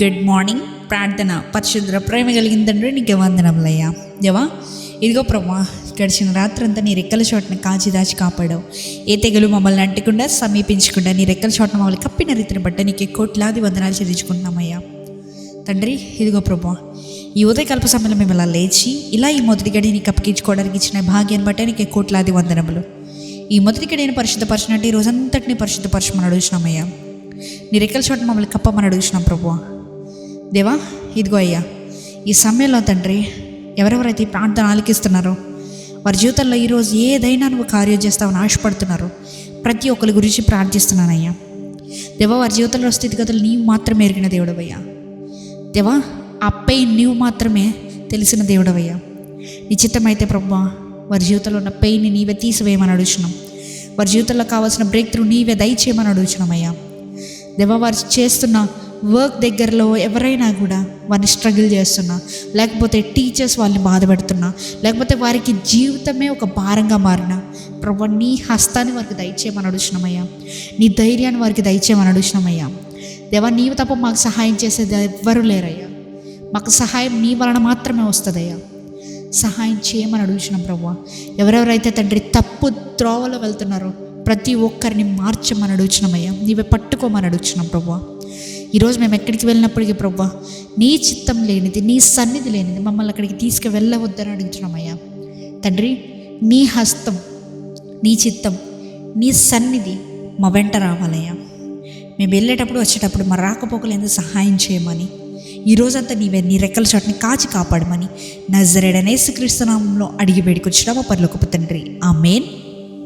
Good morning. ప్రార్థన. పరిశుద్ర ప్రేమ కలిగిన తండ్రి నీకే వందనములయ్యా. దేవా, ఇదిగో ప్రభా, గడిచిన రాత్రంతా నీ రెక్కల చోటను కాచి దాచి కాపాడావు. ఏ తెగలు మమ్మల్ని అంటకుండా సమీపించకుండా నీ రెక్కల చోటను మమ్మల్ని కప్పిన రీతిని బట్టి నీకే కోట్లాది వందనాలు చెల్లించుకుంటున్నామయ్యా. తండ్రి, ఇదిగో ప్రభా, ఈ ఉదయకల్ప సమయంలో మేము ఇలా లేచి ఇలా ఈ మొదటి గడి నీకు అప్పగించుకోవడానికి ఇచ్చిన భాగ్యాన్ని బట్టి నీకే కోట్లాది వందనములు. ఈ మొదటి గడిని పరిశుద్ధపరచినట్టు ఈ రోజంతటిని పరిశుద్ధపరచమని అడుగుతున్నామయ్యా. నీ రెక్కల చోట మమ్మల్ని కప్పమని అడుగుతున్నాం ప్రభువా. దేవా, ఇదిగో అయ్యా, ఈ సమయంలో తండ్రి ఎవరెవరైతే ఈ ప్రార్థన ఆలకిస్తున్నారో వారి జీవితంలో ఈరోజు ఏదైనా నువ్వు కార్యం చేస్తావని ఆశపడుతున్నారో ప్రతి ఒక్కరి గురించి ప్రార్థిస్తున్నానయ్యా. దేవా, వారి జీవితంలో స్థితిగతులు నీవు మాత్రమే ఎరిగిన దేవుడవయ్యా. దేవా, ఆ పెయిన్ నీవు మాత్రమే తెలిసిన దేవుడవయ్యా. నిశ్చితమైతే ప్రభువా, వారి జీవితంలో ఉన్న పెయిన్ని నీవే తీసివేయమని అడుగుతున్నాం. వారి జీవితంలో కావాల్సిన బ్రేక్ త్రూ నీవే దయచేయమని అడుగుతున్నామయ్యా. దేవా, వారు చేస్తున్న వర్క్ దగ్గరలో ఎవరైనా కూడా వారిని స్ట్రగుల్ చేస్తున్నా, లేకపోతే టీచర్స్ వాళ్ళని బాధపెడుతున్నా, లేకపోతే వారికి జీవితమే ఒక భారంగా మారిన ప్రభు, నీ హస్తాన్ని వారికి దయచేయమని అడుగుతున్నామయ్యా. నీ ధైర్యాన్ని వారికి దయచేయమని అడుగుతున్నామయ్యా. దేవా, నీవు తప్ప మాకు సహాయం చేసేది ఎవ్వరూ లేరయ్యా. మాకు సహాయం నీ వలన మాత్రమే వస్తుందయ్యా. సహాయం చేయమని అడుగుతున్నాం ప్రభు. ఎవరెవరైతే తండ్రి తప్పు త్రోవలో వెళ్తున్నారో ప్రతి ఒక్కరిని మార్చమని అడుగుతున్నామయ్యా. నీవే పట్టుకోమని అడుగుతున్నాం ప్రభు. ఈరోజు మేము ఎక్కడికి వెళ్ళినప్పటికీ ప్రభు, నీ చిత్తం లేనిది, నీ సన్నిధి లేనిది మమ్మల్ని అక్కడికి తీసుకువెళ్ళవద్దని అడుగుతున్నామయ్యా. తండ్రి, నీ హస్తం, నీ చిత్తం, నీ సన్నిధి మా వెంట రావాలయ్యా. మేము వెళ్ళేటప్పుడు వచ్చేటప్పుడు మా రాకపోకలు ఎందుకు సహాయం చేయమని, ఈరోజంతా నీవే నీ రెక్కల చోటని కాచి కాపాడమని నజరేయుడైన యేసుక్రీస్తు నామములో అడిగి వేడుకొచ్చున్నాము పరలోకపు తండ్రి. ఆమేన్.